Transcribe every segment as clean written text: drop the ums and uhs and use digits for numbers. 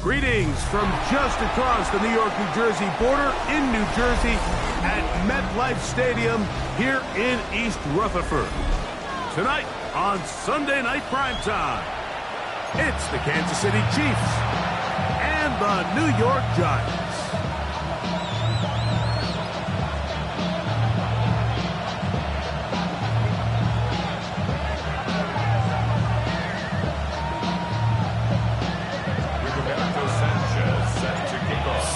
Greetings from just across the New York-New Jersey border in New Jersey at MetLife Stadium here in East Rutherford. Tonight on Sunday Night Primetime, it's the Kansas City Chiefs and the New York Giants.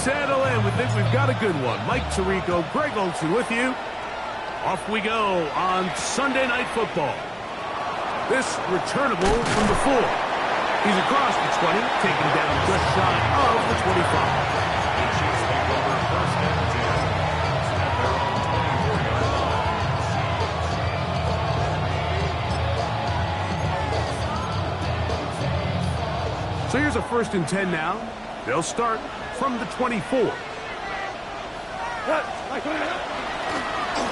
Settle in. We think we've got a good one. Mike Tirico, Greg Olsen with you. Off we go on Sunday Night Football. This returnable from the 4. He's across the 20, taken down just shy of the 25. So here's a 1st and 10 now. They'll start from the 24.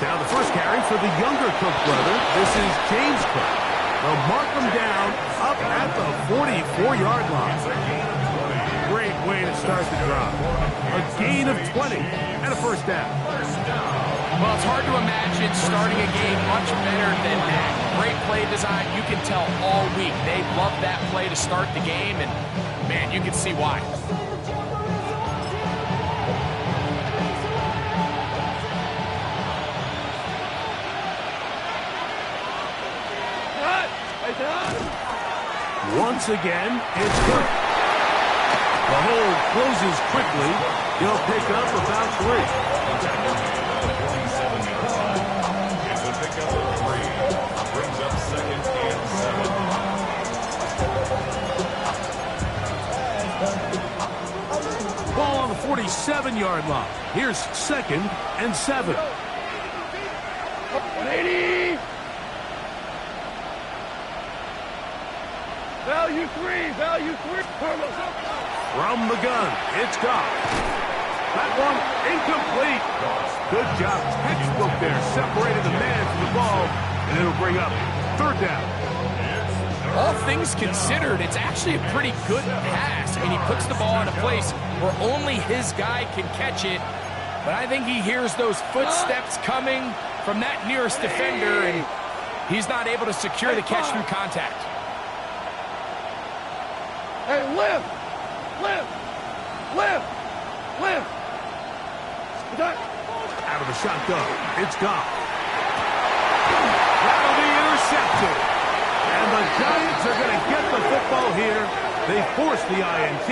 Now the first carry for the younger Cook brother. This is James Cook. They'll mark him down up at the 44-yard line. Great way to start the drive. A gain of 20 and a 1st down. Well, it's hard to imagine starting a game much better than that. Great play design. You can tell all week they love that play to start the game, and, man, you can see why. Once again, it's Cook. The hold closes quickly. He'll pick up about 3. It's a pickup of 3. Brings up 2nd and 7. Ball on the 47-yard line. Here's 2nd and 7. 180. Value 3. Value 3. From the gun, it's Goff. That one incomplete. Good job, textbook there, separating the man from the ball, and it'll bring up 3rd down. All things considered, it's actually a pretty good pass. I mean, he puts the ball in a place where only his guy can catch it, but I think he hears those footsteps coming from that nearest defender, and he's not able to secure the catch through contact. Hey, lift! Lift! Lift! Lift! Out of the shotgun, it's Goff. That'll be intercepted. And the Giants are going to get the football here. They force the INT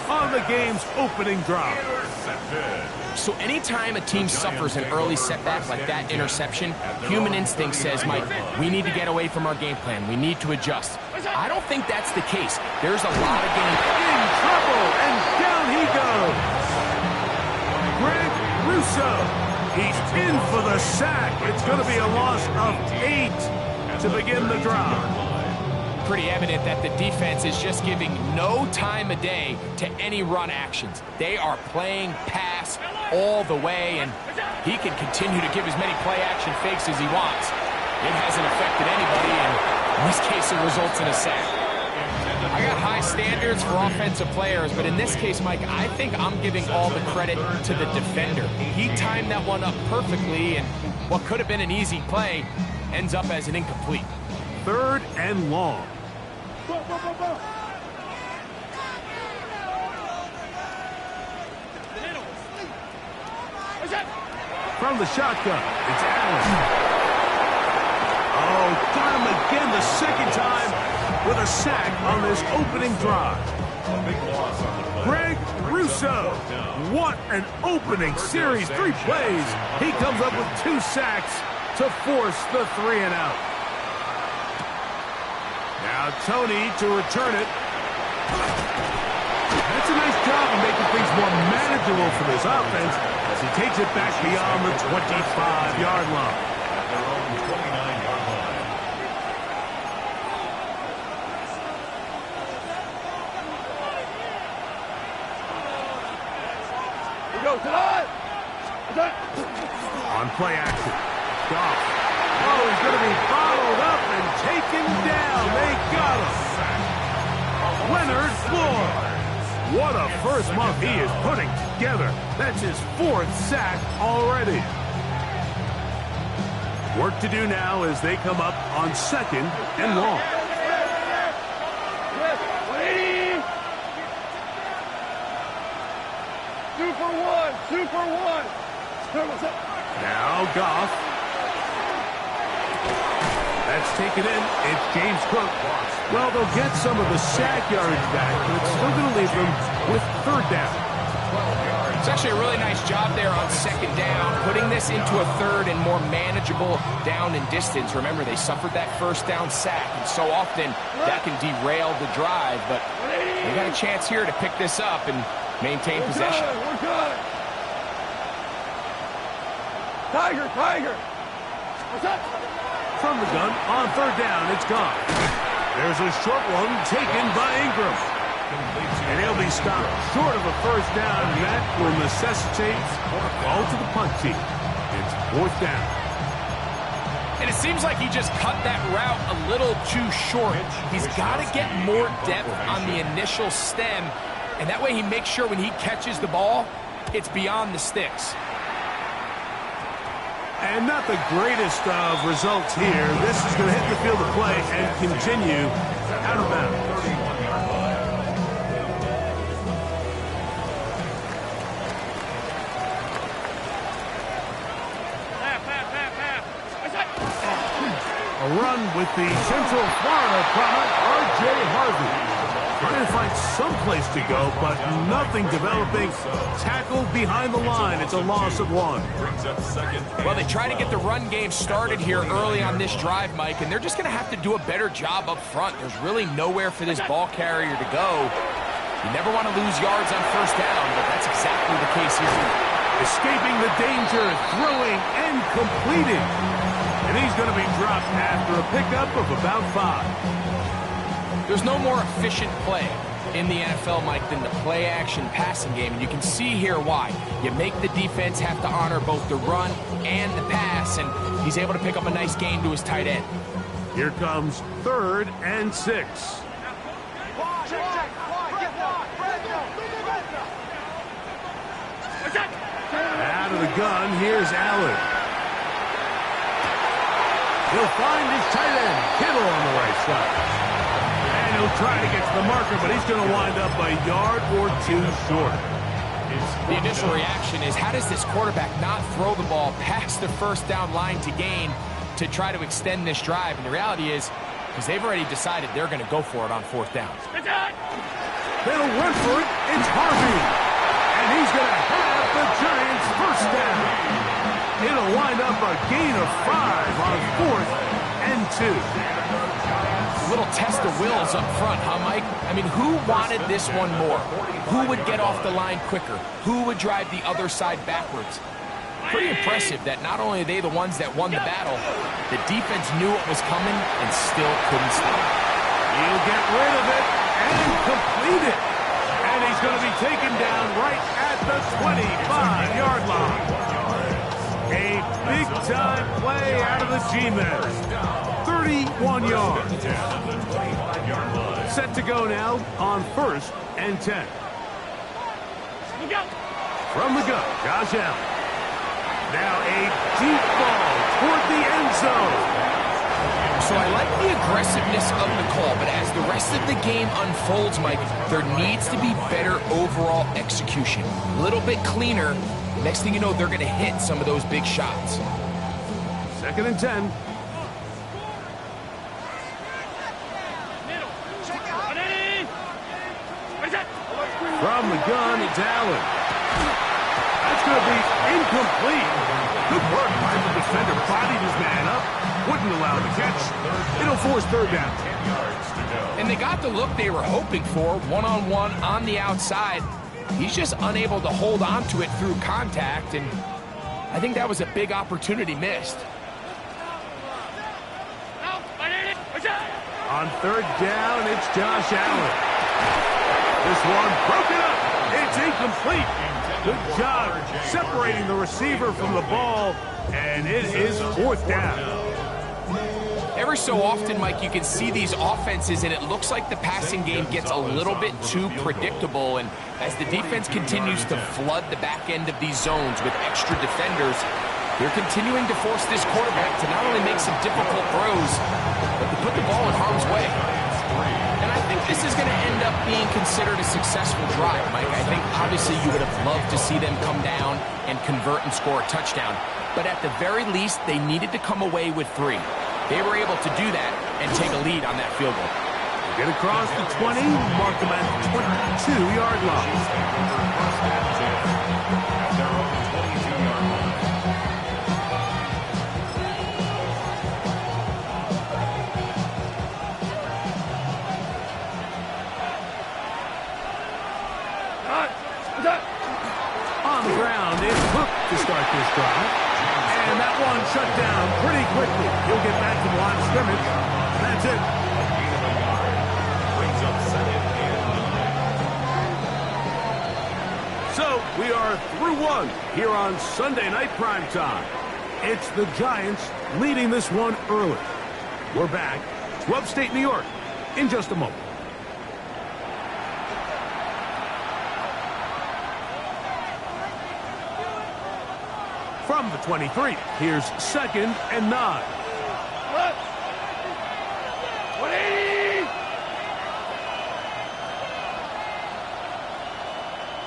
on the game's opening drive. So anytime a team suffers an early setback like that interception, human instinct says, Mike, we need to get away from our game plan. We need to adjust. I don't think that's the case. There's a lot of game. In trouble, and down he goes. Greg Rousseau. He's in for the sack. It's going to be a loss of 8 to begin the drive. Pretty evident that the defense is just giving no time of day to any run actions. They are playing pass all the way, and he can continue to give as many play-action fakes as he wants. It hasn't affected anybody, and in this case, it results in a sack. I got high standards for offensive players, but in this case, Mike, I think I'm giving all the credit to the defender. He timed that one up perfectly, and what could have been an easy play ends up as an incomplete. 3rd and long. From the shotgun, it's Allen. Oh, got him again the 2nd time with a sack on this opening drive. Greg Rousseau. What an opening series. 3 plays. He comes up with 2 sacks to force the 3 and out. Now Tony to return it. That's a nice job of making things more manageable for this offense as he takes it back beyond the 25-yard line. At their own 29-yard line. We go tonight! On play action, Goff. Oh, he's going to be bottled up and taken down. They got him. Leonard Floyd. What a first month he is putting together. That's his 4th sack already. Work to do now as they come up on 2nd and long. Super one. Now Goff. That's taken in. It's James Cook. Well, they'll get some of the sack yardage back, but it's still going to leave them with 3rd down. It's actually a really nice job there on 2nd down, putting this into a 3rd and more manageable down and distance. Remember, they suffered that 1st down sack, and so often that can derail the drive, but they got a chance here to pick this up and maintain possession. We're good. Tiger. What's up? From the gun, on 3rd down, it's gone. There's a short one taken by Ingram. And he'll be stopped short of a 1st down, and that will necessitate a call to the punt team. It's 4th down. And it seems like he just cut that route a little too short. He's got to get more depth on the initial stem, and that way he makes sure when he catches the ball, it's beyond the sticks. And not the greatest of results here. This is going to hit the field of play and continue out of bounds. A run with the Central Florida product, R.J. Harvey. Trying to find some place to go, but nothing developing. Tackled behind the line. It's a loss of 1. Well, they try to get the run game started here early on this drive, Mike, and they're just going to have to do a better job up front. There's really nowhere for this ball carrier to go. You never want to lose yards on 1st down, but that's exactly the case here. Escaping the danger, throwing and completing. And he's going to be dropped after a pickup of about 5. There's no more efficient play in the NFL, Mike, than the play-action passing game. And you can see here why. You make the defense have to honor both the run and the pass, and he's able to pick up a nice gain to his tight end. Here comes 3rd and 6. Out of the gun, here's Allen. He'll find his tight end, Kittle, on the right side. And he'll try to get to the marker, but he's going to wind up a yard or 2 short. The initial reaction is, how does this quarterback not throw the ball past the 1st down line to gain to try to extend this drive? And the reality is, because they've already decided they're going to go for it on 4th down. They'll run for it. It's Harvey. And he's going to have the Giants' 1st down. It'll wind up a gain of 5 on 4th and 2. Little test of wills up front, huh, Mike? I mean, who wanted this one more? Who would get off the line quicker? Who would drive the other side backwards? Pretty impressive that not only are they the ones that won the battle, the defense knew it was coming and still couldn't stop it. He'll get rid of it and complete it. And he's going to be taken down right at the 25-yard line. A big-time play out of the G-Men. 31 yards. Set to go now on 1st and 10. From the gun, Josh Allen. Now a deep ball toward the end zone. So I like the aggressiveness of the call, but as the rest of the game unfolds, Mike, there needs to be better overall execution. A little bit cleaner. Next thing you know, they're going to hit some of those big shots. 2nd and 10. From the gun, it's Allen. That's going to be incomplete. Good work by the defender. Bodied his man up. Wouldn't allow the catch. It'll force 3rd down. And they got the look they were hoping for, one-on-one on the outside. He's just unable to hold on to it through contact, and I think that was a big opportunity missed. On 3rd down, it's Josh Allen. This one broken up. It's incomplete. Good job separating the receiver from the ball, and it is 4th down. Every so often, Mike, you can see these offenses, and it looks like the passing game gets a little bit too predictable. And as the defense continues to flood the back end of these zones with extra defenders, they're continuing to force this quarterback to not only make some difficult throws, but to put the ball in harm's way. And I think this is going to end up being considered a successful drive, Mike. I think obviously you would have loved to see them come down and convert and score a touchdown. But at the very least, they needed to come away with 3. They were able to do that and take a lead on that field goal. Get across the 20, mark them at the 22-yard line. On the ground, it's Cook to start this drive. And that one shut down pretty quickly. He'll get back to the line of scrimmage. That's it. Brings up second and 9. So we are through 1 here on Sunday Night Primetime. It's the Giants leading this one early. We're back to upstate New York in just a moment. From the 23, here's 2nd and 9. What? 180!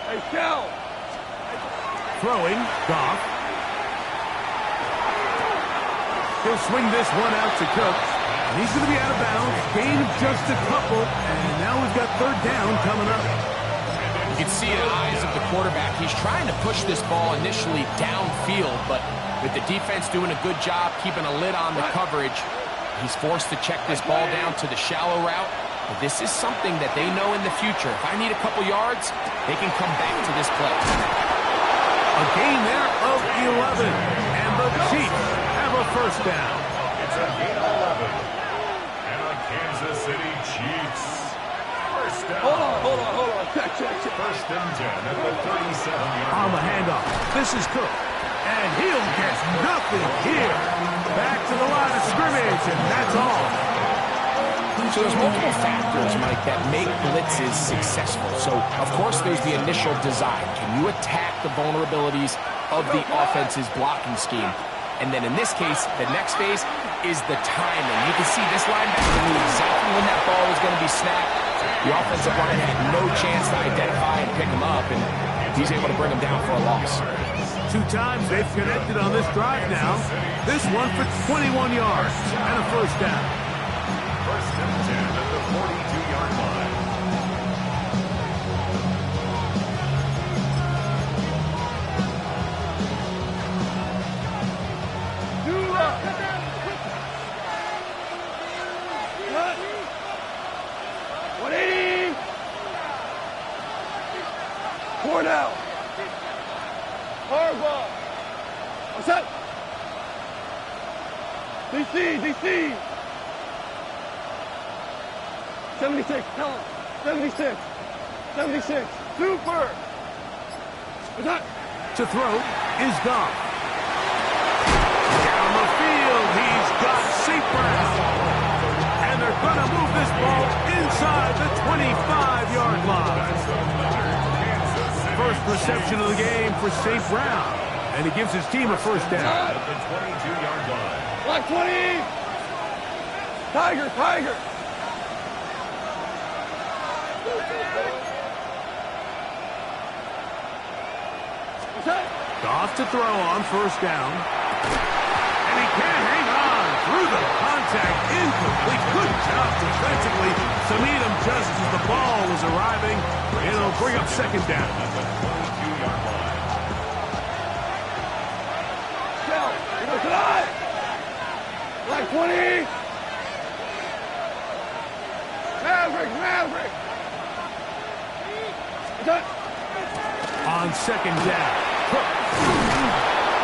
Hey, Cal! Throwing, Goff. He'll swing this one out to Cook. And he's going to be out of bounds. Gain of just a couple. And now we've got 3rd down coming up. You can see in the eyes of the quarterback, he's trying to push this ball initially downfield, but with the defense doing a good job keeping a lid on the coverage, he's forced to check this ball down to the shallow route. But this is something that they know in the future. If I need a couple yards, they can come back to this play. A gain there of 11. And the Chiefs have a 1st down. It's a gain of 11. And the Kansas City Chiefs. 1st down. Hold on. Check. 1st and 10 at the 37-yard On the handoff, this is Cook. And he'll get nothing here. Back to the line of scrimmage, and that's all. So there's multiple factors, Mike, that make blitzes successful. So, of course, there's the initial design. Can you attack the vulnerabilities of the offense's blocking scheme? And then in this case, the next phase is the timing. You can see this linebacker knew exactly when that ball was going to be snapped. The offensive line had no chance to identify and pick him up, and he's able to bring him down for a loss. 2 times they've connected on this drive now. This one for 21 yards and a 1st down. 1st and 10 at the 42-yard line. What? 180! 4 down. Harbaugh. What's that? DC. 76. Tell him. 76. Super. What's that? To throw is Goff. Down the field, he's got St. Brown. And they're going to move this ball inside the 25-yard line. First reception of the game for St. Brown. And he gives his team a 1st down. At the 22-yard line. Black 20. Tiger. What's that? Goff to throw on 1st down. And he can't hang on through the contact. Incomplete. Good job defensively to meet him just as the ball was arriving. It'll bring up 2nd down. At the 22-yard line. Shell. You know tonight. Black 20. Maverick. What's that? On 2nd down. Cook.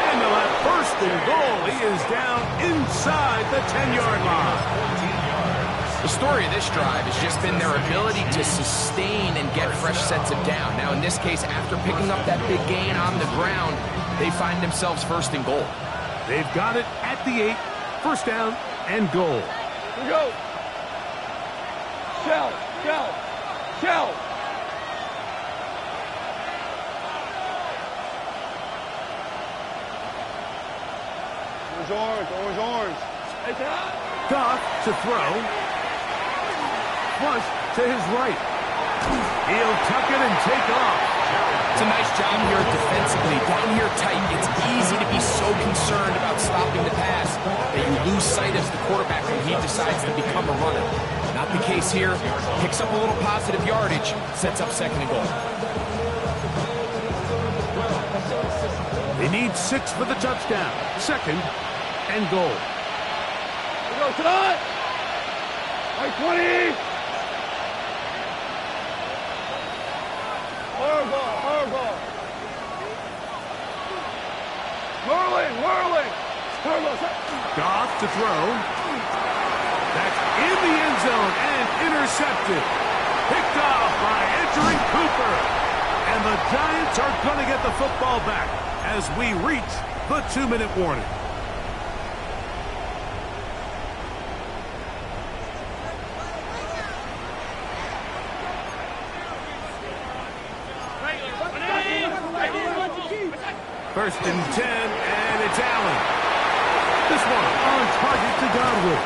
And they'll have 1st and goal. He is down inside the 10-yard line. 14 yards. The story of this drive has just been their ability to sustain and get fresh sets of down. Now, in this case, after picking up that big gain on the ground, they find themselves 1st and goal. They've got it at the 8. 1st down and goal. We go. Shell, shell, shell. Orange, orange, orange. Goff to throw. Flush to his right. He'll tuck it and take off. It's a nice job here defensively. Down here tight, it's easy to be so concerned about stopping the pass that you lose sight of the quarterback when he decides to become a runner. Not the case here. Picks up a little positive yardage, sets up second and goal. They need 6 for the touchdown. Second and goal. We go tonight. Like 20. Horrible, horrible. Whirling. Goff to throw. That's in the end zone and intercepted. Picked off by Edgerrin Cooper. And the Giants are going to get the football back as we reach the 2-minute warning. First and 10, and it's Allen. This one on target to Godwin.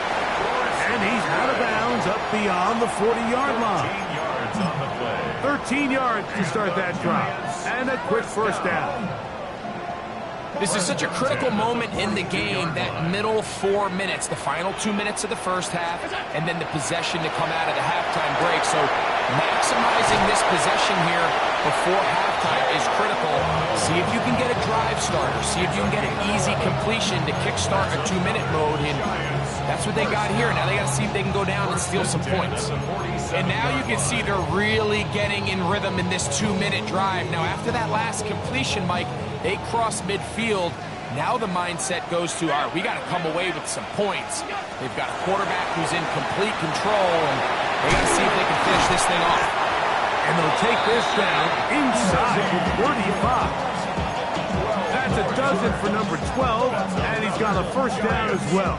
And he's out of bounds up beyond the 40-yard line. 13 yards on the play. 13 yards to start that drive. And a quick first down. This is such a critical moment in the game, that middle 4 minutes, the final 2 minutes of the first half, and then the possession to come out of the halftime break. So maximizing this possession here before halftime is critical. See if you can get a drive starter. See if you can get an easy completion to kickstart a 2-minute mode. And that's what they got here. Now they got to see if they can go down and steal some points. And now you can see they're really getting in rhythm in this 2-minute drive. Now after that last completion, Mike, they cross midfield. Now the mindset goes to, all right, we got to come away with some points. They've got a quarterback who's in complete control, and they got to see if they can finish this thing off. And they'll take this down inside the 35. That's a dozen for number 12, and he's got a first down as well.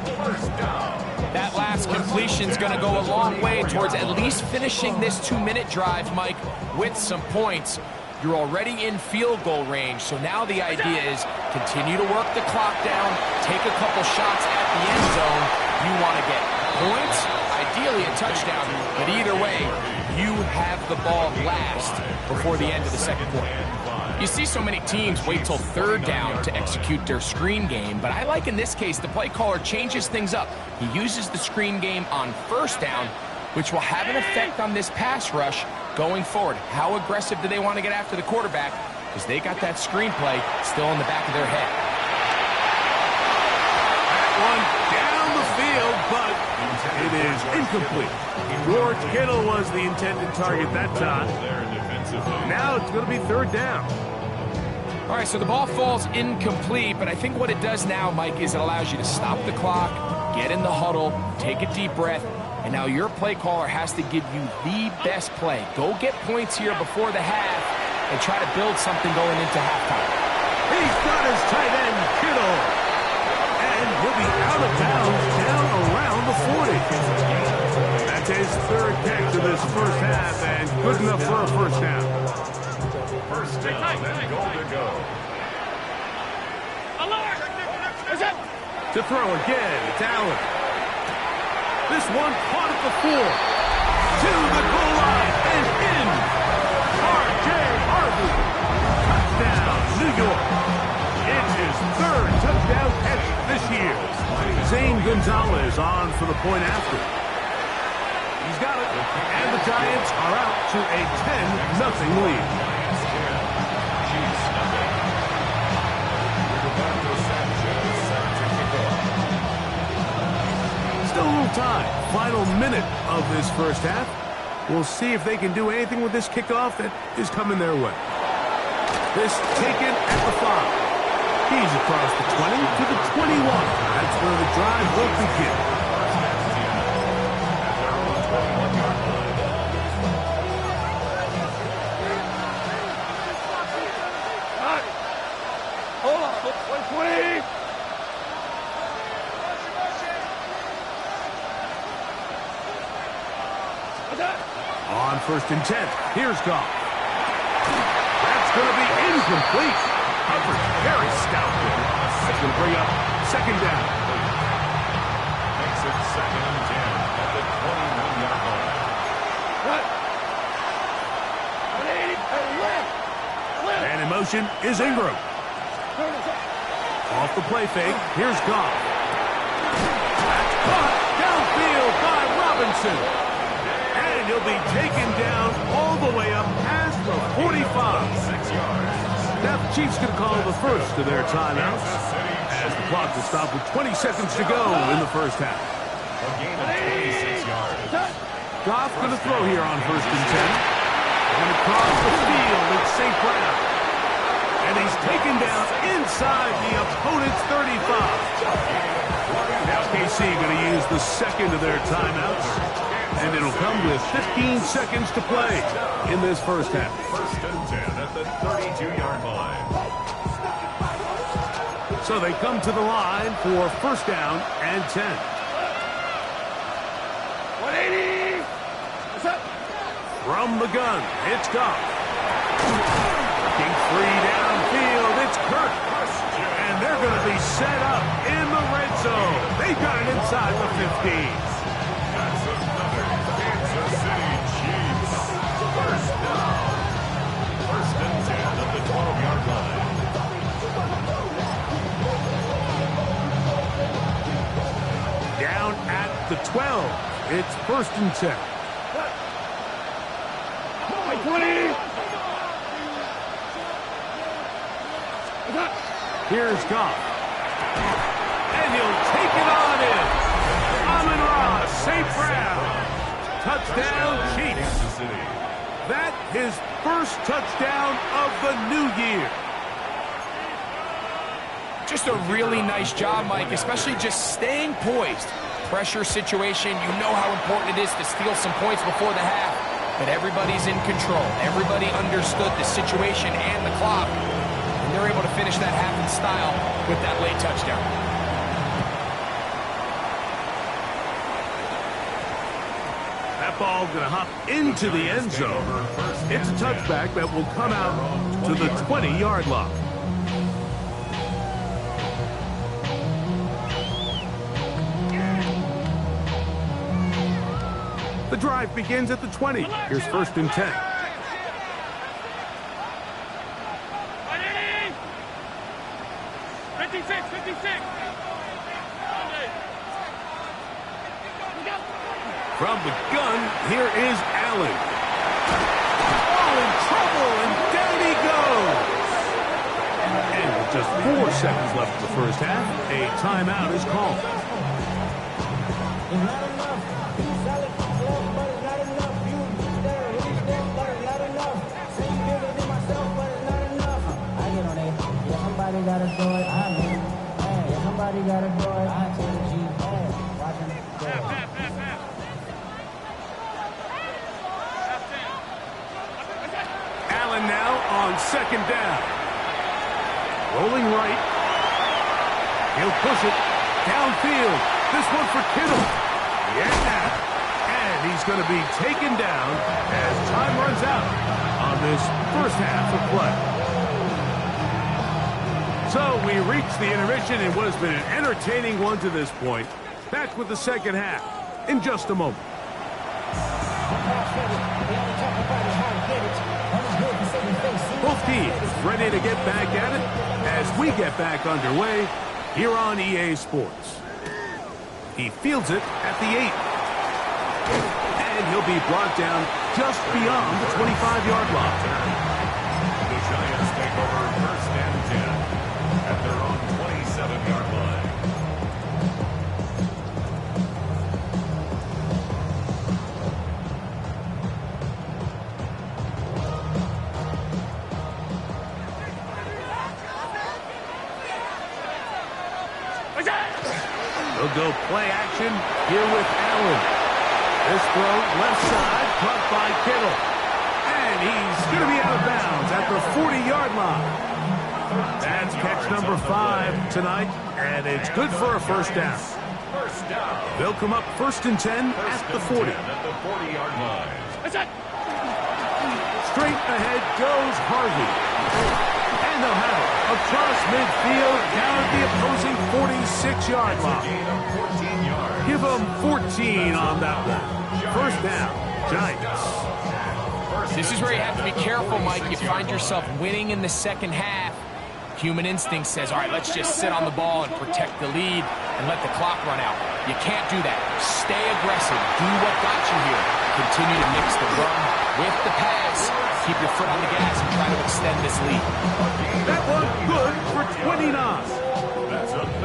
That last completion's going to go a long way towards at least finishing this 2-minute drive, Mike, with some points. You're already in field goal range, so now the idea is continue to work the clock down, take a couple shots at the end zone. You want to get points, ideally a touchdown, but either way, you have the ball last before the end of the second quarter. You see so many teams wait till third down to execute their screen game, but I like in this case the play caller changes things up. He uses the screen game on first down, which will have an effect on this pass rush going forward. How aggressive do they want to get after the quarterback? Because they got that screenplay still in the back of their head. That one down the field, but it is incomplete. George Kittle was the intended target that time. Now it's going to be third down. All right, so the ball falls incomplete, but I think what it does now, Mike, is it allows you to stop the clock, get in the huddle, take a deep breath, and now your play caller has to give you the best play. Go get points here before the half and try to build something going into halftime. He's got his tight end, Kittle. And he'll be out of bounds down around the 40. That's his third catch of this first half, and good enough for a first down. First down and goal to go. To throw again, it's Allen. This one caught at the 4. To the goal line and in. R.J. Harvey. Touchdown, New York. It's his third touchdown catch this year. Zane Gonzalez on for the point after. He's got it. And the Giants are out to a 10-0 lead. Still a little time. Final minute of this first half. We'll see if they can do anything with this kickoff that is coming their way. This taken at the 5. He's across the 20 to the 21. That's where the drive will begin. Hold on. 20. On 1st and 10, here's Goff. That's going to be incomplete. Coverage very stout there. That's going to bring up 2nd down. Makes it 2nd and 10 at the 21-yard line. And in motion is Ingram. Off the play fake, here's Goff. That's caught downfield by Robinson. And he'll be taken down all the way up past the 45. 6 yards. Now the Chiefs can call the first of their timeouts as the clock will stop with 20 seconds to go in the first half. A gain of 26 yards. Goff going to throw here on 1st and 10. And across the field, it's St. Brown. And he's taken down inside the opponent's 35. Now KC going to use the second of their timeouts. And it'll come with 15 seconds to play in this first half. 1st and 10 at the 32-yard line. So they come to the line for 1st down and 10. 180. What's up? From the gun, it's Goff. Looking free downfield, it's Kirk. And they're going to be set up in the red zone. They've got it inside the 15. That's another Kansas City Chiefs. 1st down. 1st and 10 at the 12-yard line. Down at the 12, it's 1st and 10. 20. Here's Goff. And he'll take it on in. Amon-Ra, St. Brown. Touchdown, Chiefs. Kansas City. That his first touchdown of the new year. Just a really nice job, Mike, especially just staying poised. Pressure situation, you know how important it is to steal some points before the half. But everybody's in control. Everybody understood the situation and the clock. And they're able to finish that half in style with that late touchdown. That ball going to hop into the end zone. It's a touchback that will come out to the 20-yard line. The drive begins at the 20. Here's 1st and 10. 56. From the gun, here is Allen. Oh, in trouble, and down he goes. And with just 4 seconds left in the first half, a timeout is called. Somebody gotta do it, I mean, hey, somebody gotta do it, I tell the G, hey, watch him do it. Allen now on 2nd down. Rolling right. He'll push it downfield. This one for Kittle. Yeah. And he's going to be taken down as time runs out on this first half of play. So we reach the intermission in what has been an entertaining one to this point. Back with the second half in just a moment. Both teams ready to get back at it as we get back underway here on EA Sports. He fields it at the 8. And he'll be brought down just beyond the 25-yard line. The Giants take over 1st and 10 at their own 27-yard line. They'll go play action here with Allen. This throw left side, caught by Kittle. And he's going to be out of bounds at the 40-yard line. That's catch number 5 tonight, and it's good for a first down. First down. They'll come up 1st and 10 at the 40. At the 40-yard line. That's it. Straight ahead goes Harvey. And they'll have it across midfield down at the opposing 46-yard line. Gain of 14 yards. Give them 14 on that one. First down, Giants. This is where you have to be careful, Mike. You find yourself winning in the second half. Human instinct says, all right, let's just sit on the ball and protect the lead and let the clock run out. You can't do that. Stay aggressive. Do what got you here. Continue to mix the run with the pass. Keep your foot on the gas and try to extend this lead. That one good for 29.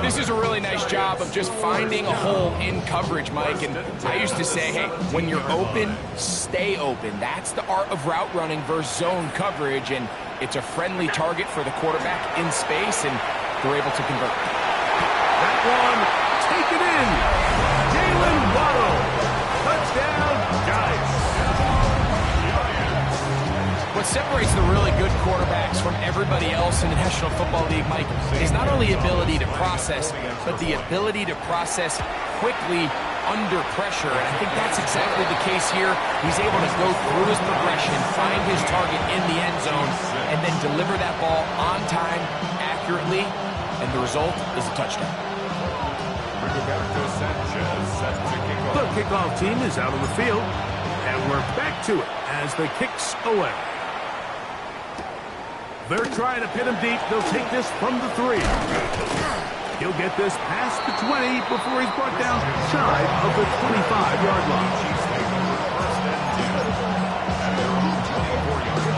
This is a really nice job of just finding a hole in coverage, Mike. And I used to say, hey, when you're open, stay open. That's the art of route running versus zone coverage. And it's a friendly target for the quarterback in space, and they're able to convert. That one taken in. Jalen Waddle. Touchdown, Giants. What separates the really good quarterbacks from everybody else in the National Football League, Mike, is not only ability to process, but the ability to process quickly under pressure. And I think that's exactly the case here. He's able to go through his progression, find his target in the end zone, and then deliver that ball on time, accurately, and the result is a touchdown. Roberto Sanchez set to kick off. The kickoff team is out on the field, and we're back to it as the kick's away. They're trying to pin him deep. They'll take this from the 3. He'll get this past the 20 before he's brought down shy of the 25-yard line. First and 10. At their own 24-yard line.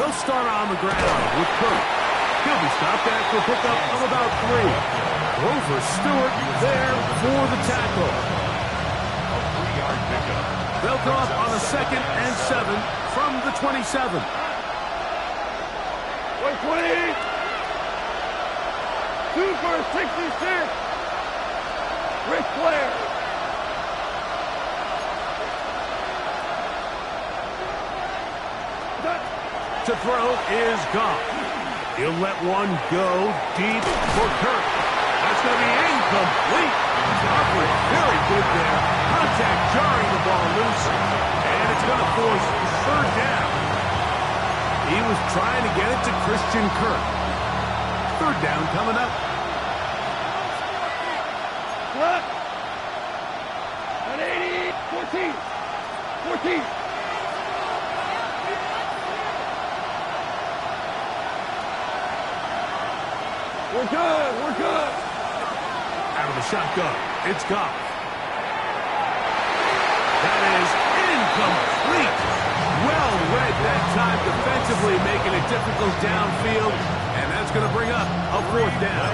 They'll start on the ground with Kirk. He'll be stopped after a pickup of about 3. Grover Stewart there for the tackle. A 3-yard pickup. They'll come up on a 2nd and 7 from the 27. 120. 2 for 66. Ric Flair. To throw is Goff. He'll let one go deep for Kirk. That's going to be incomplete. Godwin very good there. Contact jarring the ball loose. And it's going to force 3rd down. He was trying to get it to Christian Kirk. 3rd down coming up. What? 180. 14. 14. We're good. We're good. Out of the shotgun, it's Goff. That is incomplete. Well read that time defensively, making it difficult downfield, and that's going to bring up a 4th down.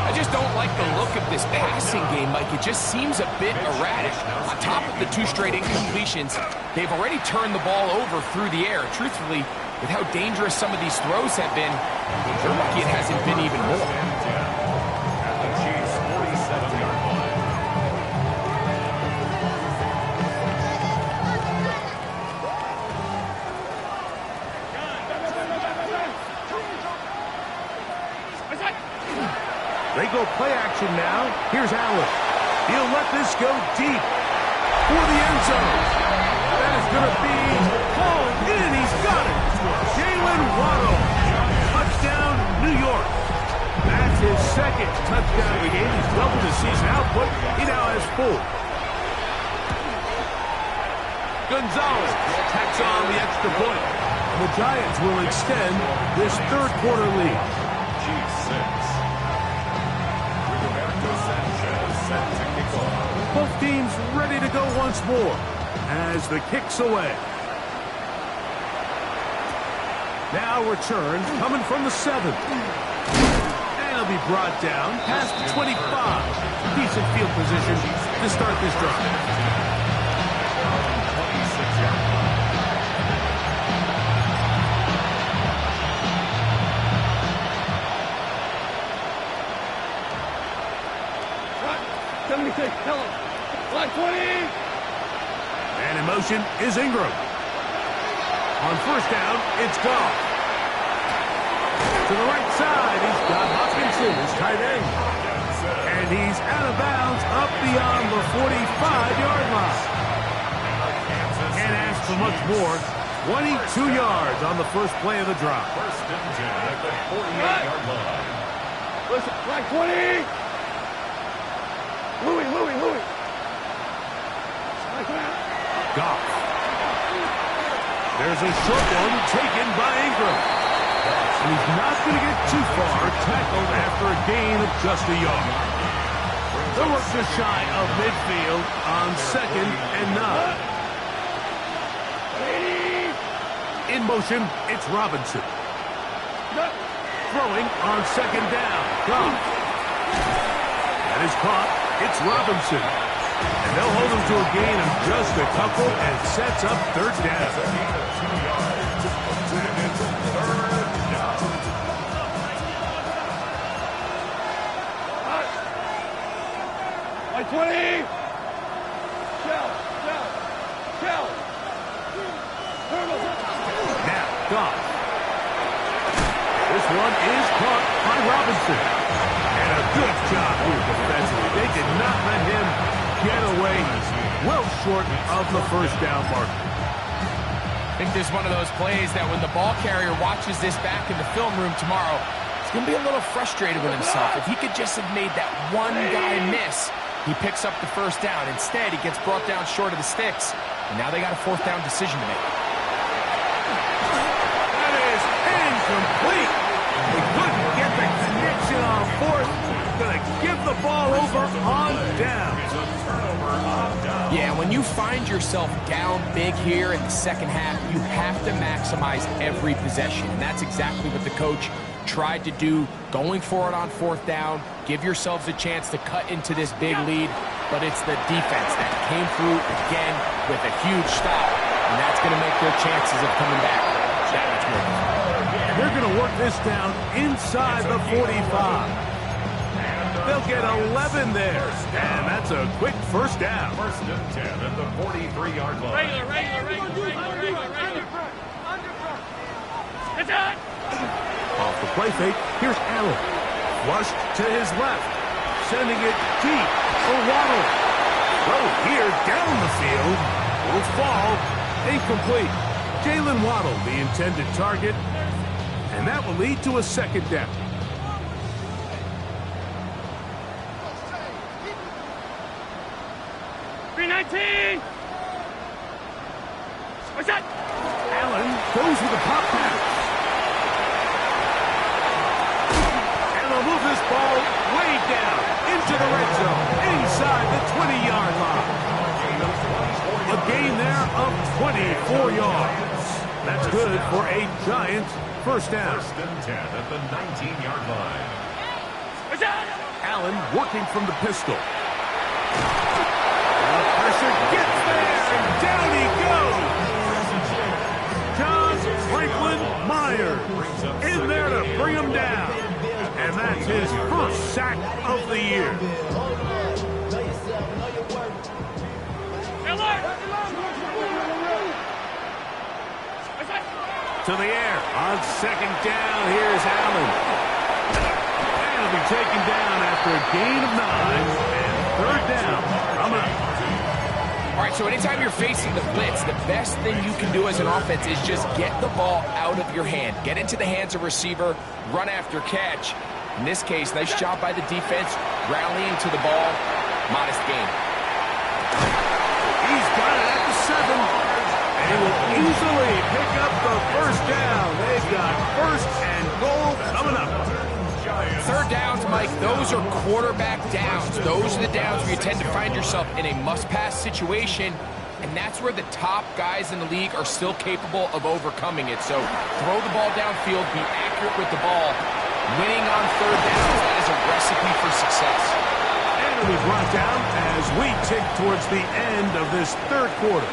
I just don't like the look of this passing game, Mike. It just seems a bit erratic. On top of the 2 straight incompletions, they've already turned the ball over through the air. Truthfully, with how dangerous some of these throws have been, they're lucky it hasn't been even more. At the Chiefs' 47-yard line. They go play action now. Here's Allen. He'll let this go deep for the end zone. That is going to be hauled in. He's got it. Jalen Waddle. Touchdown, New York. That's his 2nd touchdown of the game. He's doubled his season output. He now has 4. Gonzalez tacks on the extra point. The Giants will extend this 3rd quarter lead. Chiefs 6. Roberto Sanchez set to kick off. Both teams ready to go once more as the kick's away. Now return coming from the 7. And he'll be brought down past the 25. Decent field position to start this drive. 26-yard line. 76. Tell him. Flag 20. And in motion is Ingram. On first down, it's Goff. To the right side, he's got Hopkinson, his tight end. And he's out of bounds up beyond the 45-yard line. Can't ask for much more. 22 yards on the first play of the drive. First and 10 at the 48-yard line. Listen, flag 20. Louis. Goff. There's a short one taken by Ingram. And he's not going to get too far, tackled after a gain of just a yard. They'll work just shy of midfield on 2nd and 9. In motion, it's Robinson. Throwing on 2nd down. Goff. That is caught. It's Robinson. And they'll hold him to a gain of just a couple and sets up 3rd down. Like 20. Shell. Now, Goff. This one is caught by Robinson. And a good job here defensively. They did not let him get away well short of the first down mark. I think this is one of those plays that when the ball carrier watches this back in the film room tomorrow, he's going to be a little frustrated with himself. If he could just have made that one guy miss, he picks up the first down. Instead, he gets brought down short of the sticks. And now they got a 4th down decision to make. That is incomplete. They couldn't get the connection on 4th. Going to give the ball over on down. Yeah, when you find yourself down big here in the second half, you have to maximize every possession. And that's exactly what the coach tried to do, going for it on 4th down. Give yourselves a chance to cut into this big lead. But it's the defense that came through again with a huge stop. And that's going to make their chances of coming back that much more difficult. They're going to work this down inside the 45. They'll get 11 there. And that's a quick first down. First and 10 at the 43-yard line. Regular. It's on. Off the play fake, here's Allen. Flushed to his left. Sending it deep for Waddle. Throw here down the field. Will fall. Incomplete. Jalen Waddle, the intended target. And that will lead to a 2nd down. $3.19. What's that? Allen goes with a pop pass. And they'll move this ball way down into the red zone, inside the 20-yard line. A gain there of 24 yards. That's good for a Giants first down. First and 10 at the 19-yard line. What's that? Allen working from the pistol. The pressure gets there, and down he goes. John Franklin Myers in there to bring him down. And that's his first sack of the year. To the air on 2nd down. Here's Allen. And he'll be taken down after a gain of 9 and 3rd down. Coming up. All right, so anytime you're facing the blitz, the best thing you can do as an offense is just get the ball out of your hand. Get into the hands of receiver, run after catch. In this case, nice job by the defense, rallying to the ball. Modest gain. He's got it at the 7. And he will easily pick up the first down. They've got 1st and goal coming up. 3rd downs, Mike, those are quarterback downs. Those are the downs where you tend to find yourself in a must-pass situation, and that's where the top guys in the league are still capable of overcoming it. So throw the ball downfield, be accurate with the ball. Winning on 3rd downs, that is a recipe for success. And it'll be brought down as we tick towards the end of this 3rd quarter.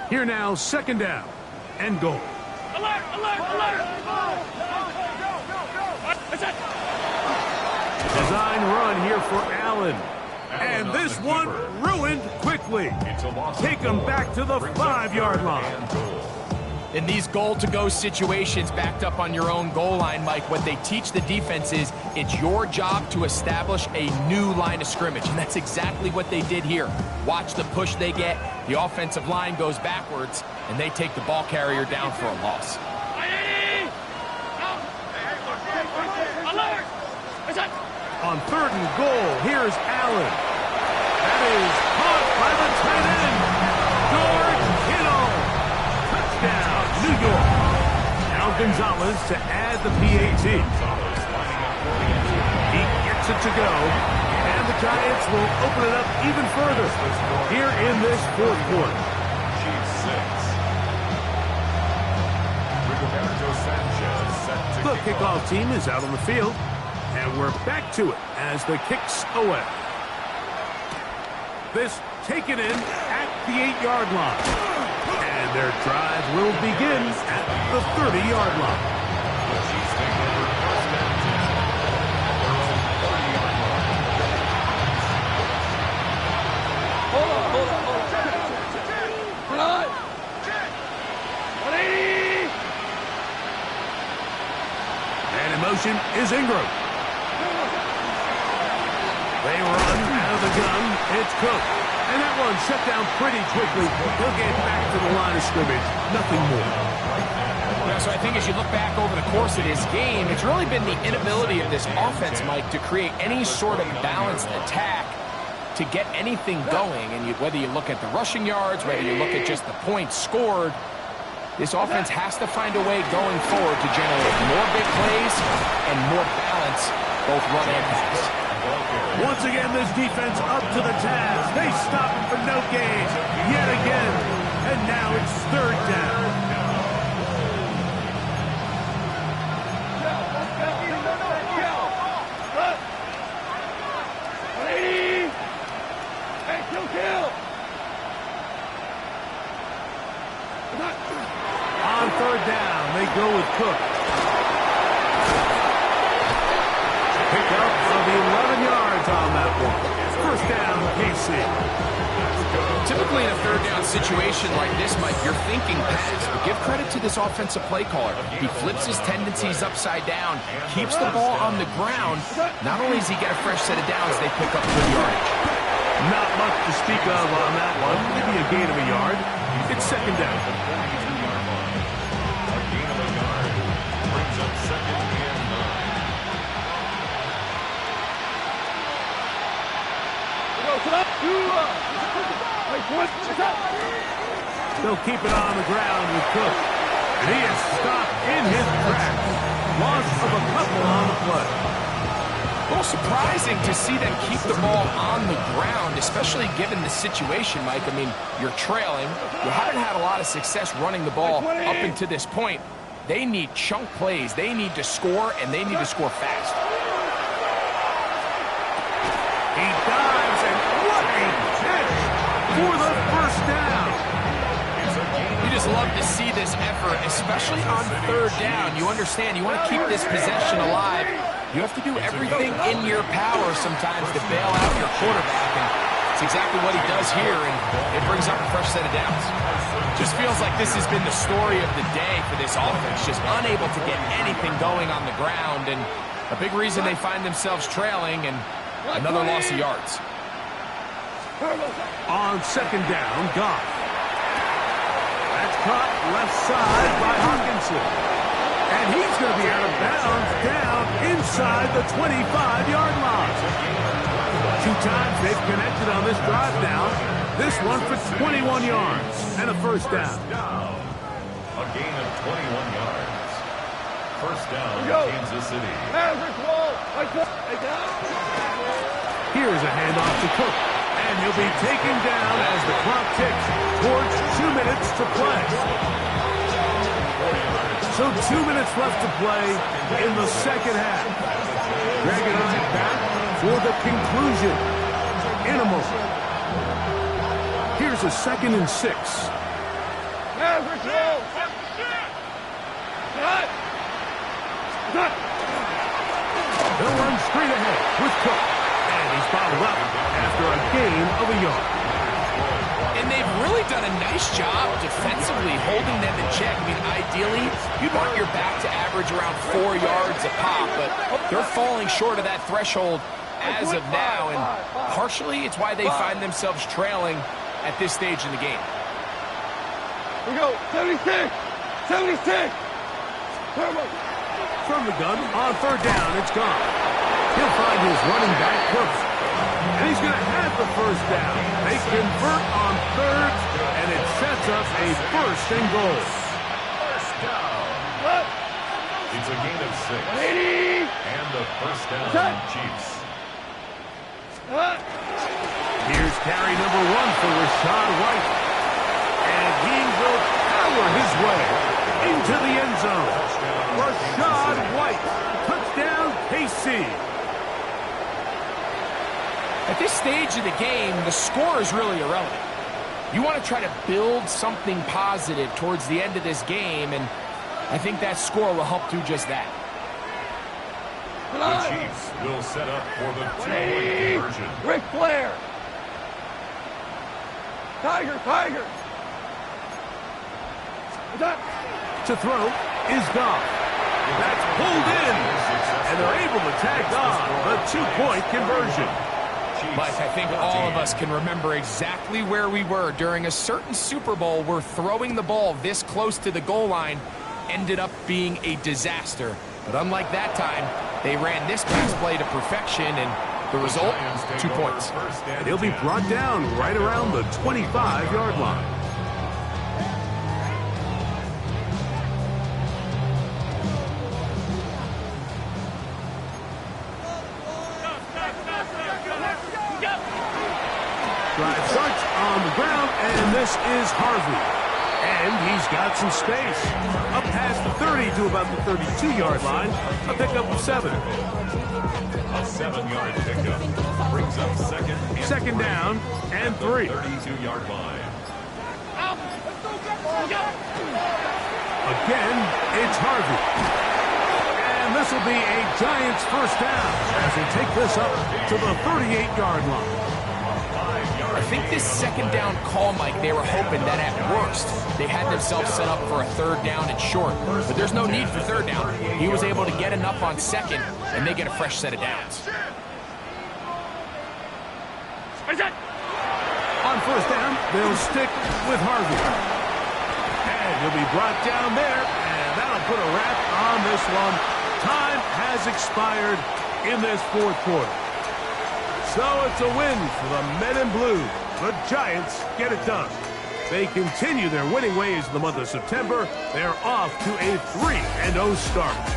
Here now, second down and goal. Alert! Alert! Alert! That's it! Design run here for Allen. And this one ruined quickly. Take them back to the 5-yard line. In these goal-to-go situations backed up on your own goal line, Mike, what they teach the defense is it's your job to establish a new line of scrimmage, and that's exactly what they did here. Watch the push they get. The offensive line goes backwards, and they take the ball carrier down for a loss. Alert! That's it! On 3rd and goal, here's Allen. That is caught by the tight end, George Kittle. Touchdown, New York. Now Gonzalez to add the PAT. He gets it to go, and the Giants will open it up even further here in this 4th quarter. Chiefs 6. Rigoberto Sanchez set to The kick off. kickoff team is out on the field, and we're back to it as the kick's away. This taken in at the 8-yard line. And their drive will begin at the 30-yard line. The Chiefs take over 1st and 10. Their own 30-yard line. Hold on. 180! And in motion is Ingram. They run out of the gun. It's Cook. And that one shut down pretty quickly. He'll get back to the line of scrimmage. Nothing more. Yeah, so I think as you look back over the course of this game, it's really been the inability of this offense, Mike, to create any sort of balanced attack to get anything going. And whether you look at the rushing yards, whether you look at just the points scored, this offense has to find a way going forward to generate more big plays and more balance, both run and pass. Once again, this defense up to the task. They stop him for no gain yet again. And now it's 3rd down. On 3rd down, they go with Cook. Pick up of 11 yards on that one. 1st down, KC. Typically in a 3rd down situation like this, Mike, you're thinking pass. But give credit to this offensive play caller. He flips his tendencies upside down, keeps the ball on the ground. Not only does he get a fresh set of downs, they pick up good yardage. Not much to speak of on that one. Maybe a gain of a yard. It's 2nd down. A gain of a yard brings up 2nd and 9. They'll keep it on the ground with Cook. And he is stopped in his tracks. Loss of a couple on the play. A little surprising to see them keep the ball on the ground, especially given the situation, Mike. I mean, you're trailing. You haven't had a lot of success running the ball up until this point. They need chunk plays. They need to score, and they need to score fast. He dives, and what a catch for the 1st down. You just love to see this effort, especially on 3rd down. You understand, you want to keep this possession alive. You have to do everything in your power sometimes to bail out your quarterback, and it's exactly what he does here, and it brings up a fresh set of downs. Just feels like this has been the story of the day for this offense, just unable to get anything going on the ground, and a big reason they find themselves trailing, and another loss of yards. On 2nd down, Goff. That's caught left side by Hawkinson. And he's going to be out of bounds down inside the 25-yard line. 2 times they've connected on this drive now. This one for 21 yards and a 1st down. A gain of 21 yards. 1st down, Kansas City. Here's a handoff to Cook. And he'll be taken down as the clock ticks towards 2 minutes to play. So 2 minutes left to play in the 2nd half. Dragging on it back for the conclusion in a moment. Here's a 2nd and 6. They'll run straight ahead with Cook. And he's bottled up after a gain of a yard. And they've really done a nice job defensively holding them in check. I mean, ideally, you'd want your back to average around 4 yards a pop, but they're falling short of that threshold as of now, and partially it's why they find themselves trailing at this stage in the game. We go, 76! 76! From the gun, on third down, it's gone. He'll find his running back close. And he's going to have the first down. They convert on third, and it sets up a first and goal. First down. It's a gain of 6. And the first down, Chiefs. Here's carry number 1 for Rachaad White. And he will power his way into the end zone. Rachaad White, touchdown KC. At this stage of the game, the score is really irrelevant. You want to try to build something positive towards the end of this game, and I think that score will help do just that. The Chiefs will set up for the 2-point conversion. Ric Flair! Tiger, Tiger! To throw is Goff. That's pulled in, and they're able to tag on the 2-point conversion. Mike, I think all of us can remember exactly where we were during a certain Super Bowl where throwing the ball this close to the goal line ended up being a disaster. But unlike that time, they ran this pass play to perfection, and the result, 2 points. And he'll be brought down right around the 25-yard line. Drive starts on the ground, and this is Harvey. And he's got some space. Up past the 30 to about the 32-yard line. A pickup of 7. A 7-yard pickup brings up second down and 3. 32-yard line. Again, it's Harvey. And this will be a Giants first down as they take this up to the 38-yard line. I think this second down call, Mike, they were hoping that at worst they had themselves set up for a third down and short. But there's no need for third down. He was able to get enough on second, and they get a fresh set of downs. On first down, they'll stick with Harvey. And he'll be brought down there, and that'll put a wrap on this one. Time has expired in this fourth quarter. So it's a win for the Men in Blue. The Giants get it done. They continue their winning ways in the month of September. They're off to a 3-0 start.